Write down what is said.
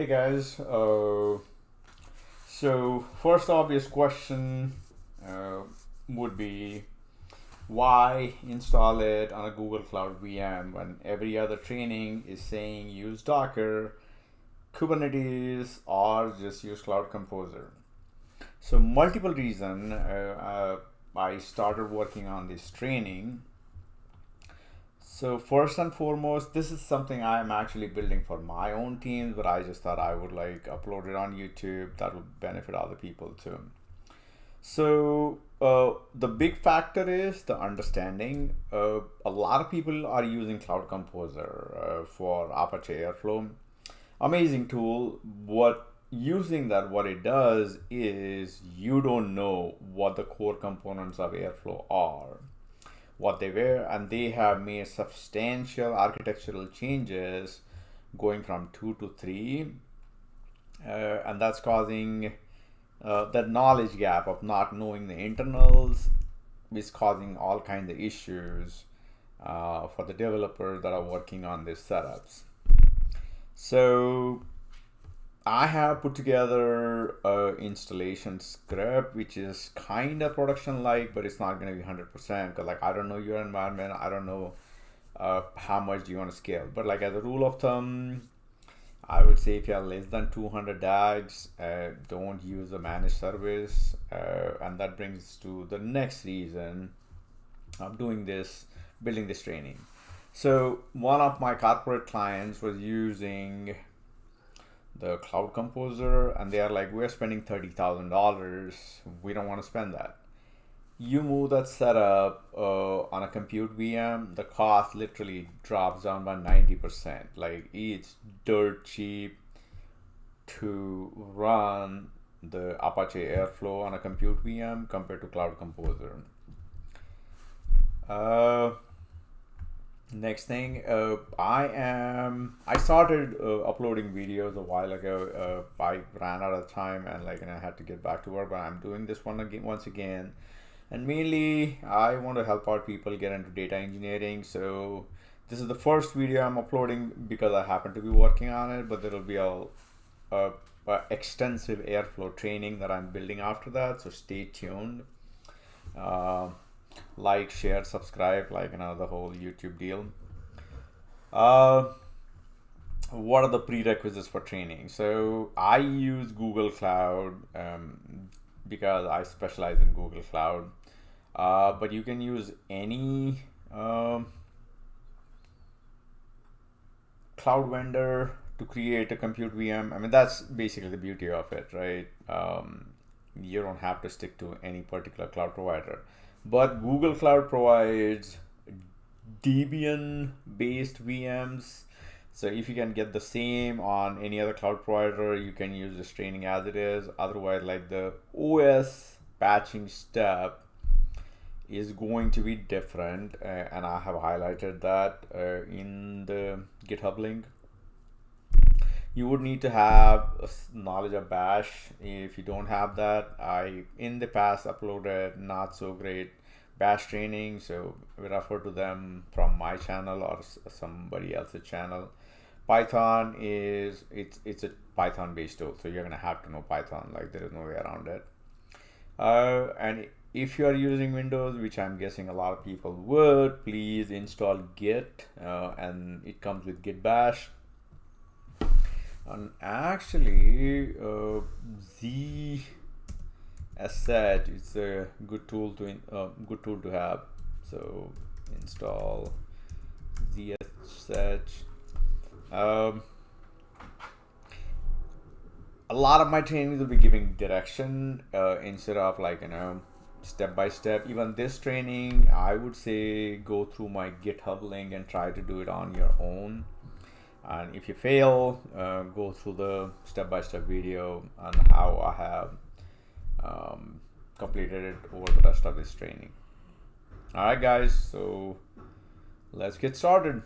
Hey guys, so first obvious question uh, would be why install it on a Google Cloud VM when every other training is saying use Docker, Kubernetes, or just use Cloud Composer? So multiple reason I started working on this training. So first and foremost, this is something I'm actually building for my own teams, but I just thought I would like upload it on YouTube. That would benefit other people too. So the big factor is the understanding. A lot of people are using Cloud Composer for Apache Airflow. Amazing tool. What using that, what it does is you don't know what the core components of Airflow are, what they were, and they have made substantial architectural changes going from 2 to 3, and that's causing that knowledge gap of not knowing the internals is causing all kinds of issues for the developers that are working on these setups. So I have put together a installation script which is kind of production like, but it's not going to be 100% because like I don't know your environment, I don't know how much do you want to scale, but like as a rule of thumb, I would say if you have less than 200 DAGs, don't use a managed service, and that brings to the next reason I'm doing this, building this training. So one of my corporate clients was using the Cloud Composer, and they are like, we're spending $30,000. We don't want to spend that. You move that setup on a compute VM, the cost literally drops down by 90%. Like it's dirt cheap to run the Apache Airflow on a compute VM compared to Cloud Composer. Next thing, I started uploading videos a while ago. I ran out of time and I had to get back to work, but I'm doing this one again once again, and mainly I want to help out people get into data engineering. So this is the first video I'm uploading because I happen to be working on it, but there will be a extensive Airflow training that I'm building after that. So stay tuned. Like, share, subscribe, the whole YouTube deal. What are the prerequisites for training? So I use Google Cloud because I specialize in Google Cloud, but you can use any cloud vendor to create a compute VM. I mean, that's basically the beauty of it, right? You don't have to stick to any particular cloud provider. But Google Cloud provides Debian based VMs. So if you can get the same on any other cloud provider, you can use this training as it is. Otherwise, like the OS patching step is going to be different. And I have highlighted that in the GitHub link. You would need to have knowledge of Bash. If you don't have that, I in the past uploaded not so great Bash training, so we refer to them from my channel or somebody else's channel. Python is it's a Python based tool, so you're gonna have to know Python. Like there is no way around it. And if you are using Windows, which I'm guessing a lot of people would, please install Git, and it comes with Git Bash. And actually, ZSH is a good tool to have. So install ZSH. A lot of my trainings will be giving direction instead of step by step. Even this training, I would say go through my GitHub link and try to do it on your own. And if you fail, go through the step-by-step video on how I have completed it over the rest of this training. All right, guys, so let's get started.